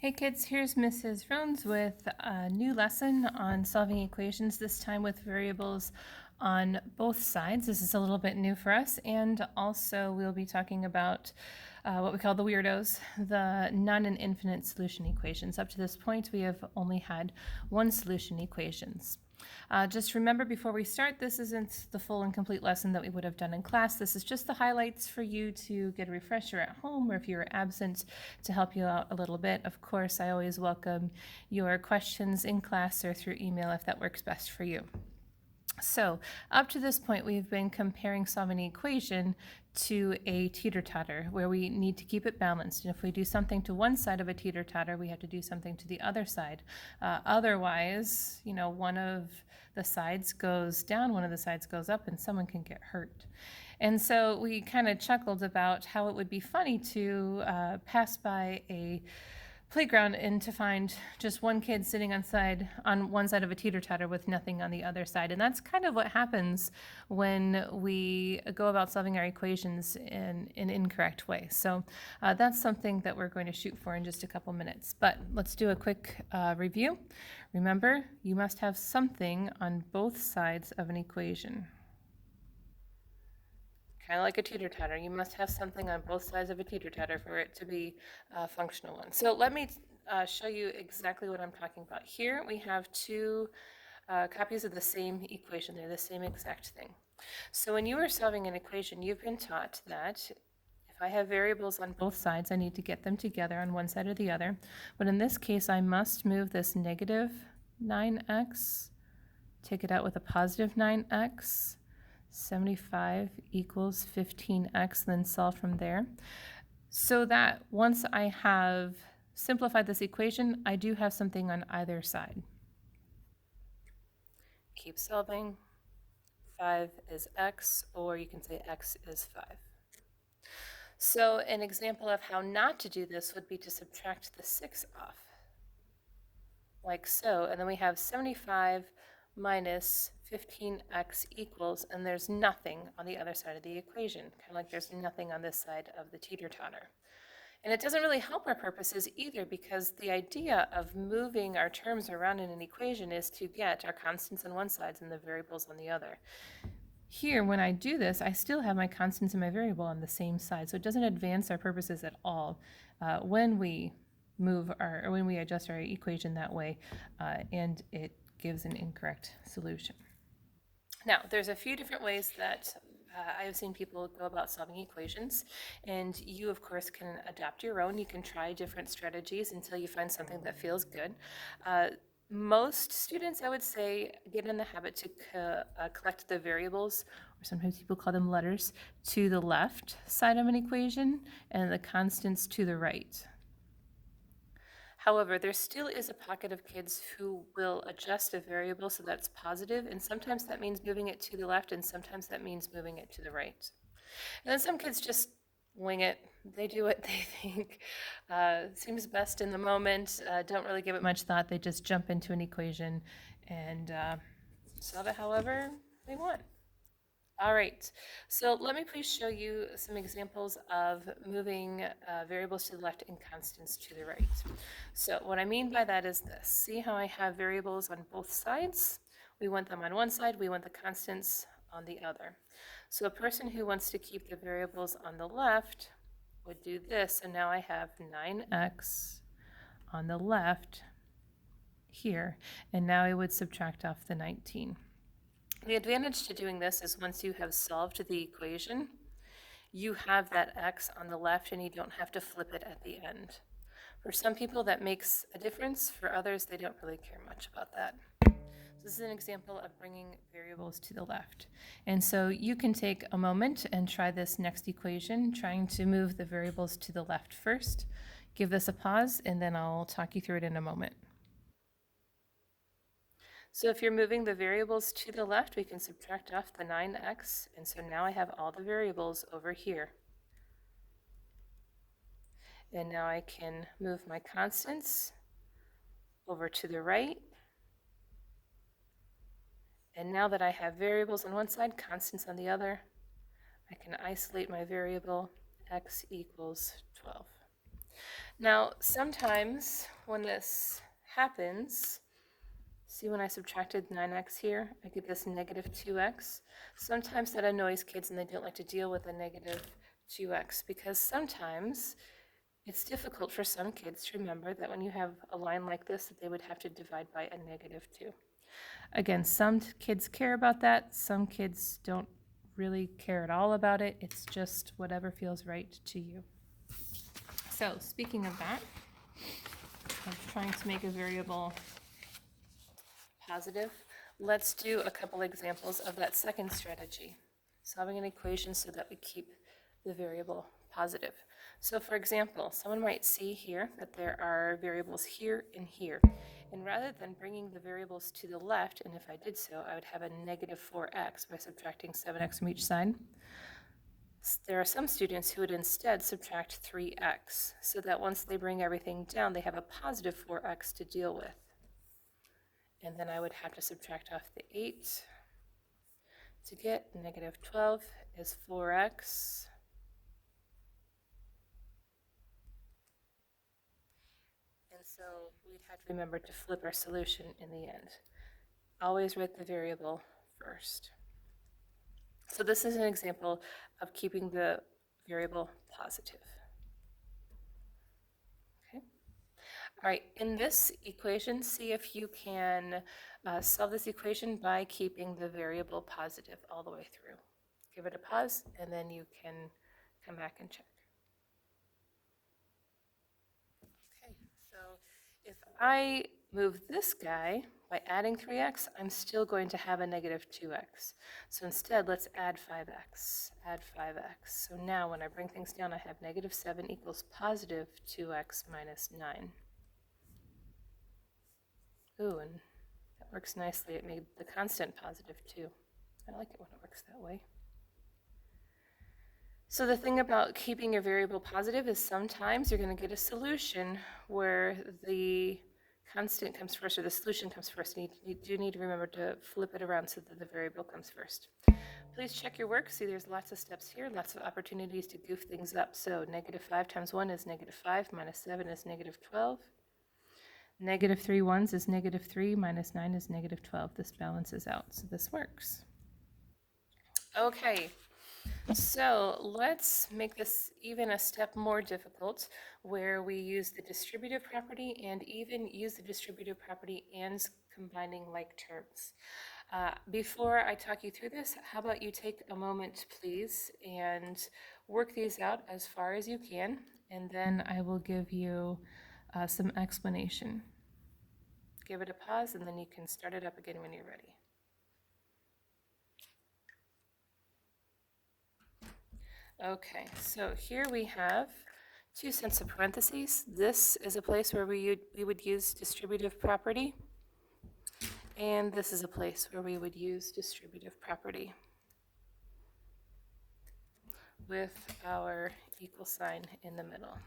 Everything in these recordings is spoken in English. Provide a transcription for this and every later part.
Hey kids, here's Mrs. Rones with a new lesson on solving equations, this time with variables on both sides. This is a little bit new for us, and also we'll be talking about what we call the weirdos, the none and infinite solution equations. Up to this point, we have only had one solution equations. Just remember before we start, this isn't the full and complete lesson that we would have done in class. This is just the highlights for you to get a refresher at home or if you were absent to help you out a little bit. Of course, I always welcome your questions in class or through email if that works best for you. So up to this point, we've been comparing solving an equation to a teeter-totter where we need to keep it balanced. And if we do something to one side of a teeter-totter, we have to do something to the other side. Otherwise, one of the sides goes down, one of the sides goes up, and someone can get hurt. And so we kind of chuckled about how it would be funny to pass by a playground and to find just one kid sitting on one side of a teeter-totter with nothing on the other side. And that's kind of what happens when we go about solving our equations in an incorrect way. So that's something that we're going to shoot for in just a couple minutes. But let's do a quick review. Remember, you must have something on both sides of an equation. Kind of like a teeter-totter. You must have something on both sides of a teeter-totter for it to be a functional one. So let me show you exactly what I'm talking about. Here we have two copies of the same equation. They're the same exact thing. So when you are solving an equation, you've been taught that if I have variables on both sides, I need to get them together on one side or the other. But in this case, I must move this negative 9x, take it out with a positive 9x, 75 equals 15x, then solve from there. So that once I have simplified this equation, I do have something on either side. Keep solving. 5 is x, or you can say x is 5. So an example of how not to do this would be to subtract the 6 off, like so, and then we have 75 minus 15x equals, and there's nothing on the other side of the equation, kind of like there's nothing on this side of the teeter-totter. And it doesn't really help our purposes either, because the idea of moving our terms around in an equation is to get our constants on one side and the variables on the other. Here, when I do this, I still have my constants and my variable on the same side, so it doesn't advance our purposes at all when we adjust our equation that way, and it gives an incorrect solution. Now, there's a few different ways that I have seen people go about solving equations, and you, of course, can adapt your own. You can try different strategies until you find something that feels good. Most students, I would say, get in the habit to collect the variables, or sometimes people call them letters, to the left side of an equation and the constants to the right. However, there still is a pocket of kids who will adjust a variable so that's positive, and sometimes that means moving it to the left, and sometimes that means moving it to the right. And then some kids just wing it. They do what they think seems best in the moment, don't really give it much thought. They just jump into an equation and solve it however they want. All right, so let me please show you some examples of moving variables to the left and constants to the right. So what I mean by that is this. See how I have variables on both sides? We want them on one side, we want the constants on the other. So a person who wants to keep the variables on the left would do this, and now I have 9x on the left here, and now I would subtract off the 19. The advantage to doing this is once you have solved the equation, you have that x on the left and you don't have to flip it at the end. For some people that makes a difference, for others they don't really care much about that. This is an example of bringing variables to the left. And so you can take a moment and try this next equation, trying to move the variables to the left first. Give this a pause and then I'll talk you through it in a moment. So if you're moving the variables to the left, we can subtract off the 9x, and so now I have all the variables over here. And now I can move my constants over to the right. And now that I have variables on one side, constants on the other, I can isolate my variable x equals 12. Now, sometimes when this happens, see when I subtracted 9x here, I get this negative 2x. Sometimes that annoys kids and they don't like to deal with a negative 2x because sometimes it's difficult for some kids to remember that when you have a line like this that they would have to divide by a negative 2. Again, some kids care about that, some kids don't really care at all about it. It's just whatever feels right to you. So speaking of that, of trying to make a variable positive, let's do a couple examples of that second strategy, solving an equation so that we keep the variable positive. So for example, someone might see here that there are variables here and here. And rather than bringing the variables to the left, and if I did so, I would have a negative 4x by subtracting 7x from each side. There are some students who would instead subtract 3x, so that once they bring everything down, they have a positive 4x to deal with. And then I would have to subtract off the 8 to get negative 12 is 4x. And so we'd have to remember to flip our solution in the end. Always write the variable first. So this is an example of keeping the variable positive. Okay. All right, in this equation, see if you can solve this equation by keeping the variable positive all the way through. Give it a pause, and then you can come back and check. Okay, so if I move this guy by adding 3x, I'm still going to have a negative 2x. So instead, let's add 5x, add 5x. So now when I bring things down, I have negative 7 equals positive 2x minus 9. Ooh, and that works nicely. It made the constant positive too. I like it when it works that way. So the thing about keeping your variable positive is sometimes you're going to get a solution where the constant comes first or the solution comes first. And you do need to remember to flip it around so that the variable comes first. Please check your work. See, there's lots of steps here, lots of opportunities to goof things up. So negative 5 times 1 is negative 5, minus 7 is negative 12. Negative 3 ones is negative 3, minus 9 is negative 12. This balances out, so this works. Okay, so let's make this even a step more difficult, where we use the distributive property and even use the distributive property and combining like terms. Before I talk you through this, how about you take a moment, please, and work these out as far as you can, and then I will give you some explanation. Give it a pause, and then you can start it up again when you're ready. Okay, so here we have two sets of parentheses. This is a place where we would use distributive property, and this is a place where we would use distributive property with our equal sign in the middle.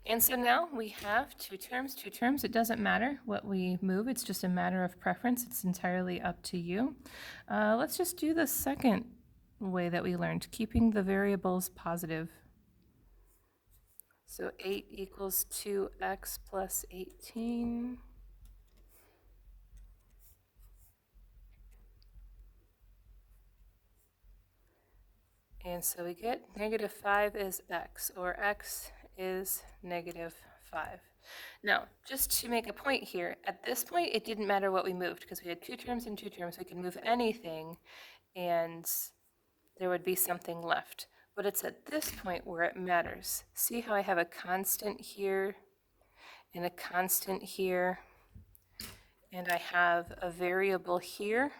And so now we have two terms. It doesn't matter what we move, it's just a matter of preference. It's entirely up to you. Let's just do the second way that we learned, keeping the variables positive. So 8 equals 2x plus 18. And so we get negative 5 is x, or x is negative 5. Now, just to make a point here, at this point it didn't matter what we moved because we had two terms and two terms. We could move anything and there would be something left. But it's at this point where it matters. See how I have a constant here and a constant here, and I have a variable here.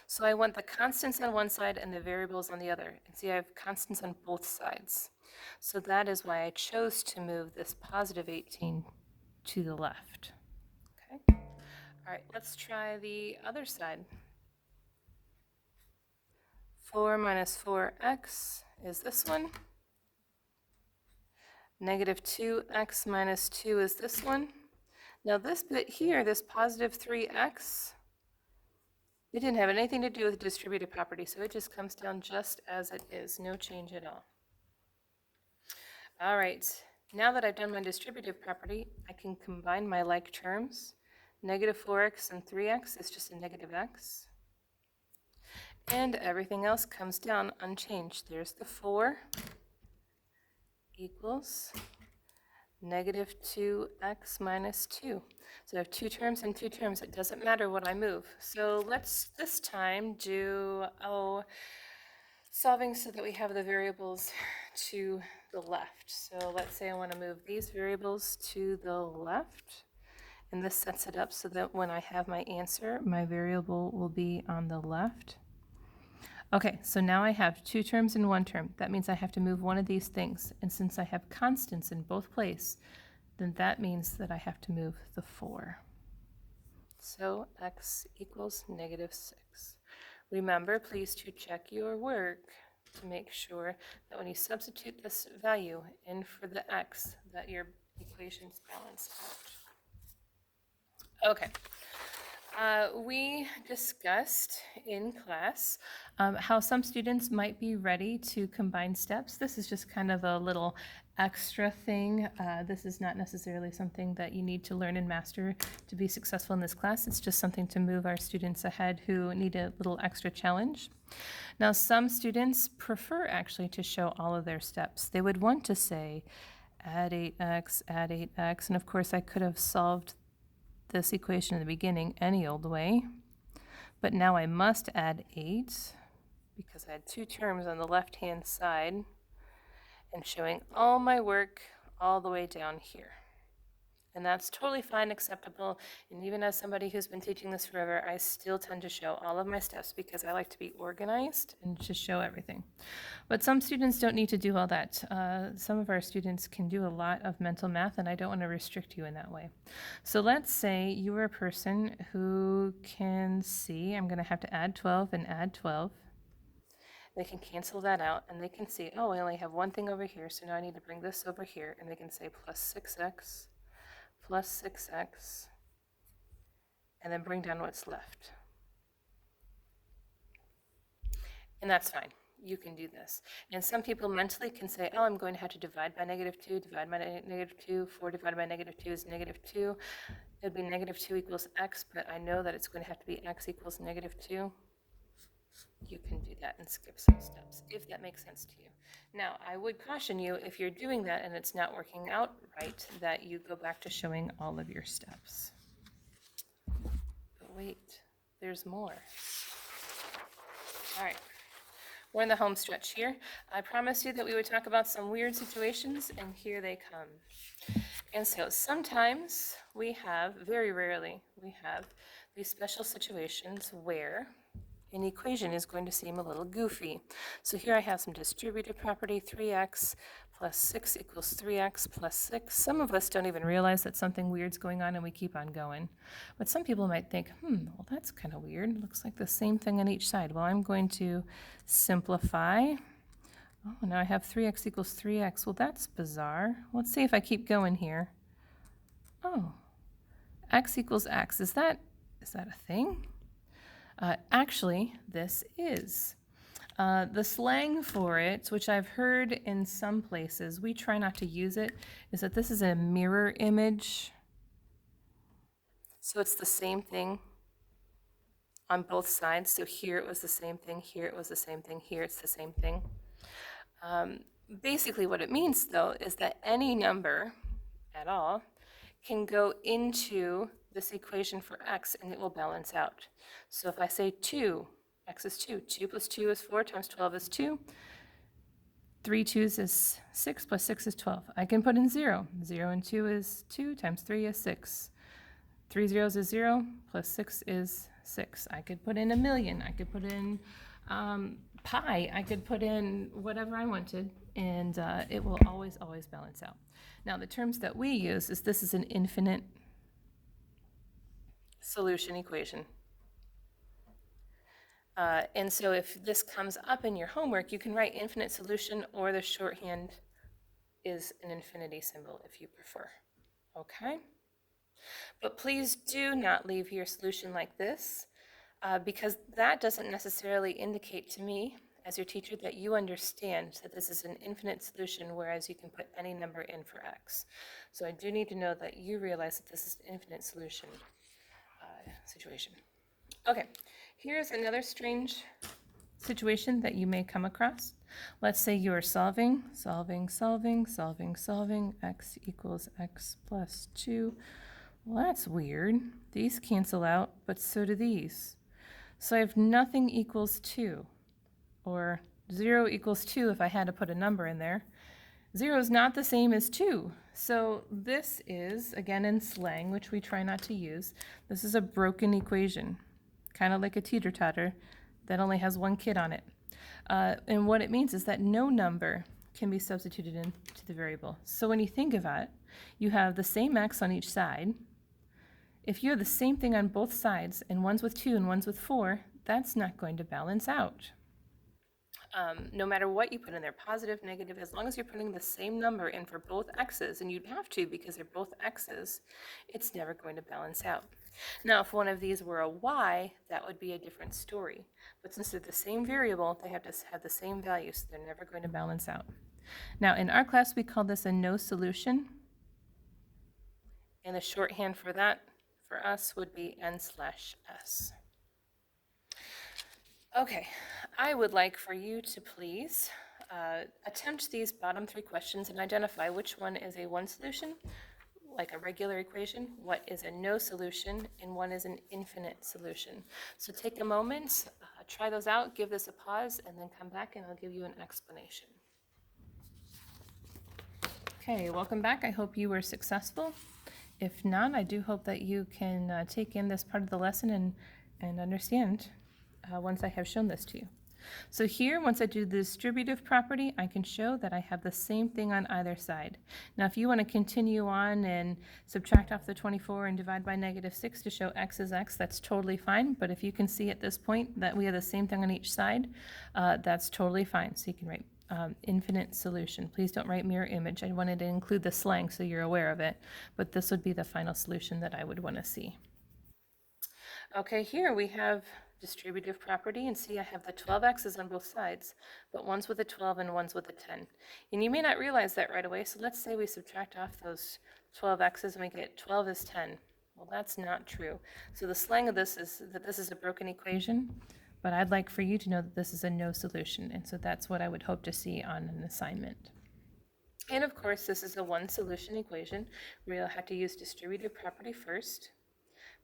So I want the constants on one side and the variables on the other. And see, I have constants on both sides. So that is why I chose to move this positive 18 to the left. Okay. All right, let's try the other side. 4 minus 4x is this one. Negative 2x minus 2 is this one. Now this bit here, this positive 3x, it didn't have anything to do with distributive property, so it just comes down just as it is, no change at all. All right, Now that I've done my distributive property, I can combine my like terms. Negative 4x and 3x is just a negative x. And everything else comes down unchanged. There's the 4 equals negative 2x minus 2. So I have two terms and two terms. It doesn't matter what I move. So let's this time do solving so that we have the variables to the left. So let's say I want to move these variables to the left. And this sets it up so that when I have my answer, my variable will be on the left. Okay, so now I have two terms and one term. That means I have to move one of these things. And since I have constants in both places, then that means that I have to move the 4. So x equals negative 6. Remember, please to check your work to make sure that when you substitute this value in for the x, that your equations balance out. Okay. We discussed in class how some students might be ready to combine steps. This is just kind of a little extra thing. This is not necessarily something that you need to learn and master to be successful in this class. It's just something to move our students ahead who need a little extra challenge. Now, some students prefer actually to show all of their steps. They would want to say, add 8x, and of course I could have solved this equation in the beginning any old way, but now I must add 8 because I had two terms on the left-hand side and showing all my work all the way down here. And that's totally fine, acceptable, and even as somebody who's been teaching this forever, I still tend to show all of my steps because I like to be organized and to show everything. But some students don't need to do all that. Some of our students can do a lot of mental math, and I don't want to restrict you in that way. So let's say you are a person who can see, I'm going to have to add 12 and add 12. They can cancel that out, and they can see, oh, I only have one thing over here, so now I need to bring this over here, and they can say plus 6x plus 6x, and then bring down what's left. And that's fine. You can do this. And some people mentally can say, oh, I'm going to have to divide by negative 2, divide by negative 2, 4 divided by negative 2 is negative 2. It would be negative 2 equals x, but I know that it's going to have to be x equals negative 2. You can do that and skip some steps, if that makes sense to you. Now, I would caution you, if you're doing that and it's not working out right, that you go back to showing all of your steps. But wait, there's more. All right, we're in the home stretch here. I promised you that we would talk about some weird situations, and here they come. And so sometimes we have, very rarely, we have these special situations where an equation is going to seem a little goofy. So here I have some distributive property, 3x plus 6 equals 3x plus 6. Some of us don't even realize that something weird's going on and we keep on going. But some people might think, well, that's kind of weird. Looks like the same thing on each side. Well, I'm going to simplify. Oh, now I have 3x equals 3x. Well, that's bizarre. Let's see if I keep going here. Oh, x equals x. Is that a thing? Actually, this is. The slang for it, which I've heard in some places, we try not to use it, is that this is a mirror image. So it's the same thing on both sides. So here it was the same thing, here it was the same thing, here it's the same thing. Basically what it means, though, is that any number at all can go into this equation for x and it will balance out. So if I say 2, x is 2, 2 plus 2 is 4 times 12 is 2, 3 2s is 6 plus 6 is 12. I can put in 0. 0 and 2 is 2 times 3 is 6. 3 zeros is 0 plus 6 is 6. I could put in a million. I could put in pi. I could put in whatever I wanted, and it will always balance out. Now, the terms that we use is this is an infinite solution equation. And so if this comes up in your homework, you can write infinite solution, or the shorthand is an infinity symbol if you prefer. Okay? But please do not leave your solution like this, because that doesn't necessarily indicate to me as your teacher that you understand that this is an infinite solution, whereas you can put any number in for x. So I do need to know that you realize that this is an infinite solution situation. Okay, here's another strange situation that you may come across. Let's say you are solving, x equals x plus 2. Well, that's weird. These cancel out, but so do these. So I have nothing equals 2, or 0 equals 2 if I had to put a number in there. 0 is not the same as 2. So this is, again in slang, which we try not to use, this is a broken equation, kind of like a teeter-totter that only has one kid on it. And what it means is that no number can be substituted into the variable. So when you think about it, you have the same x on each side. If you have the same thing on both sides, and one's with 2 and one's with 4, that's not going to balance out. No matter what you put in there, positive, negative, as long as you're putting the same number in for both x's, and you'd have to because they're both x's, it's never going to balance out. Now, if one of these were a y, that would be a different story. But since they're the same variable, they have to have the same value, so they're never going to balance out. Now, in our class, we call this a no solution. And the shorthand for that, for us, would be n/s. Okay, I would like for you to please attempt these bottom 3 questions and identify which one is a one solution, like a regular equation, what is a no solution, and one is an infinite solution. So take a moment, try those out, give this a pause, and then come back and I'll give you an explanation. Okay, welcome back. I hope you were successful. If not, I do hope that you can take in this part of the lesson and understand once I have shown this to you. So here, once I do the distributive property, I can show that I have the same thing on either side. Now, if you want to continue on and subtract off the 24 and divide by -6 to show x is x, that's totally fine. But if you can see at this point that we have the same thing on each side, that's totally fine. So you can write infinite solution. Please don't write mirror image. I wanted to include the slang so you're aware of it, but this would be the final solution that I would want to see. Okay, here we have distributive property, and see I have the 12x's on both sides, but one's with a 12 and one's with a 10. And you may not realize that right away, so let's say we subtract off those 12x's and we get 12 is 10. Well, that's not true. So the slang of this is that this is a broken equation, but I'd like for you to know that this is a no solution, and so that's what I would hope to see on an assignment. And of course, this is a one solution equation. We'll have to use distributive property first.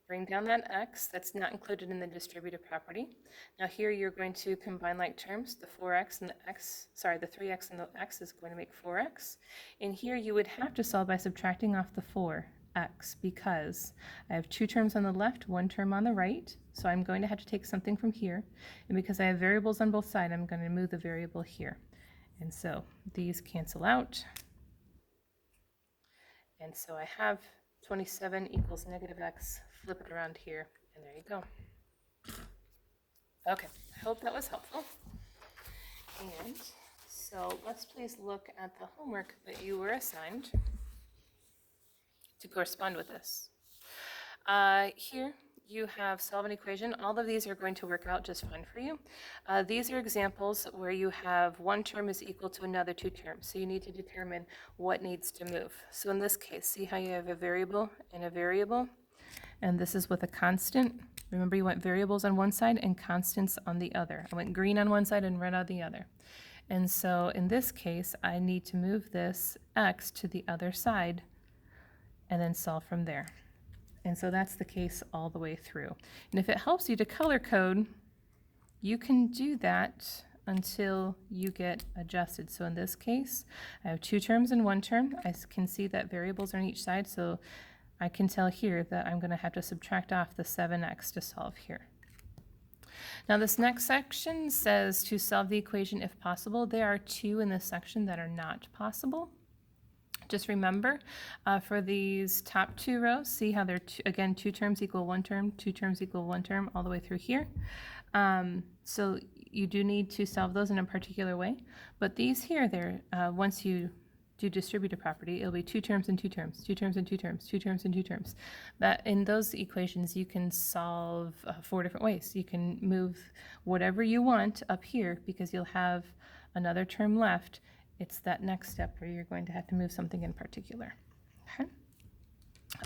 Bring down that x, that's not included in the distributive property. Now here you're going to combine like terms, the 4x and the x, sorry, the 3x and the x is going to make 4x. And here you would have to solve by subtracting off the 4x because I have 2 terms on the left, 1 term on the right, so I'm going to have to take something from here. And because I have variables on both sides, I'm going to move the variable here. And so these cancel out. And so I have 27 equals -x. Flip it around here, and there you go. Okay, I hope that was helpful. And so let's please look at the homework that you were assigned to correspond with this. Here you have solve an equation. All of these are going to work out just fine for you. These are examples where you have one term is equal to another 2 terms, so you need to determine what needs to move. So in this case, see how you have a variable and a variable? And this is with a constant. Remember, you went variables on one side and constants on the other. I went green on one side and red on the other. And so in this case, I need to move this x to the other side and then solve from there. And so that's the case all the way through. And if it helps you to color code, you can do that until you get adjusted. So in this case, I have 2 terms and 1 term. I can see that variables are on each side, so I can tell here that I'm going to have to subtract off the 7x to solve here. Now this next section says to solve the equation if possible. There are 2 in this section that are not possible. Just remember, for these top 2 rows, see how they're, again, 2 terms equal 1 term, 2 terms equal 1 term, all the way through here. So you do need to solve those in a particular way. But these here, they're once you do distributive property, it'll be 2 terms and 2 terms, 2 terms and 2 terms, 2 terms and 2 terms. That in those equations, you can solve 4 different ways. You can move whatever you want up here because you'll have another term left. It's that next step where you're going to have to move something in particular. Okay.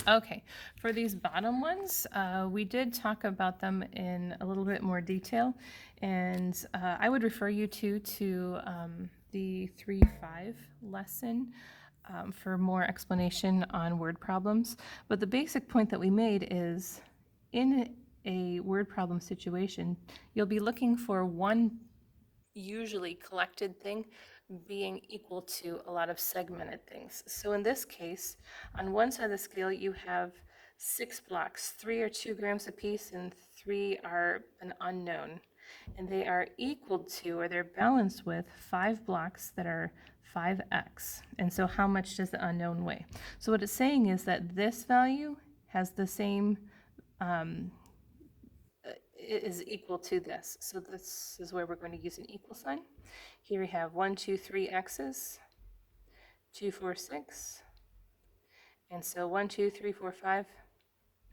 Okay, for these bottom ones, we did talk about them in a little bit more detail, and I would refer you to the 3.5 lesson for more explanation on word problems. But the basic point that we made is in a word problem situation, you'll be looking for one usually collected thing being equal to a lot of segmented things. So in this case, on one side of the scale, you have 6 blocks. 3 are 2 grams apiece and 3 are an unknown. And they are equal to, or they're balanced with, 5 blocks that are 5x. And so how much does the unknown weigh? So what it's saying is that this value has the same is equal to this. So this is where we're going to use an equal sign. Here we have 1, 2, 3 x's, 2, 4, 6. And so 1, 2, 3, 4, 5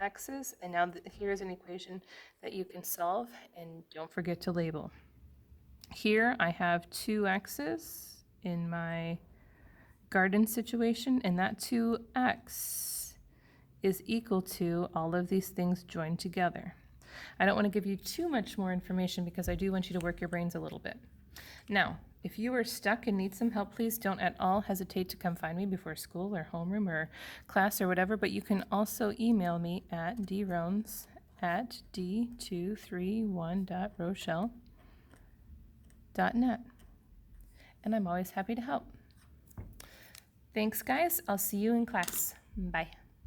x's. And now here's an equation that you can solve, and don't forget to label. Here I have 2 x's in my garden situation, and that 2x is equal to all of these things joined together. I don't want to give you too much more information because I do want you to work your brains a little bit. Now, if you are stuck and need some help, please don't at all hesitate to come find me before school or homeroom or class or whatever, but you can also email me at drones@d231.rochelle.net. And I'm always happy to help. Thanks, guys. I'll see you in class. Bye.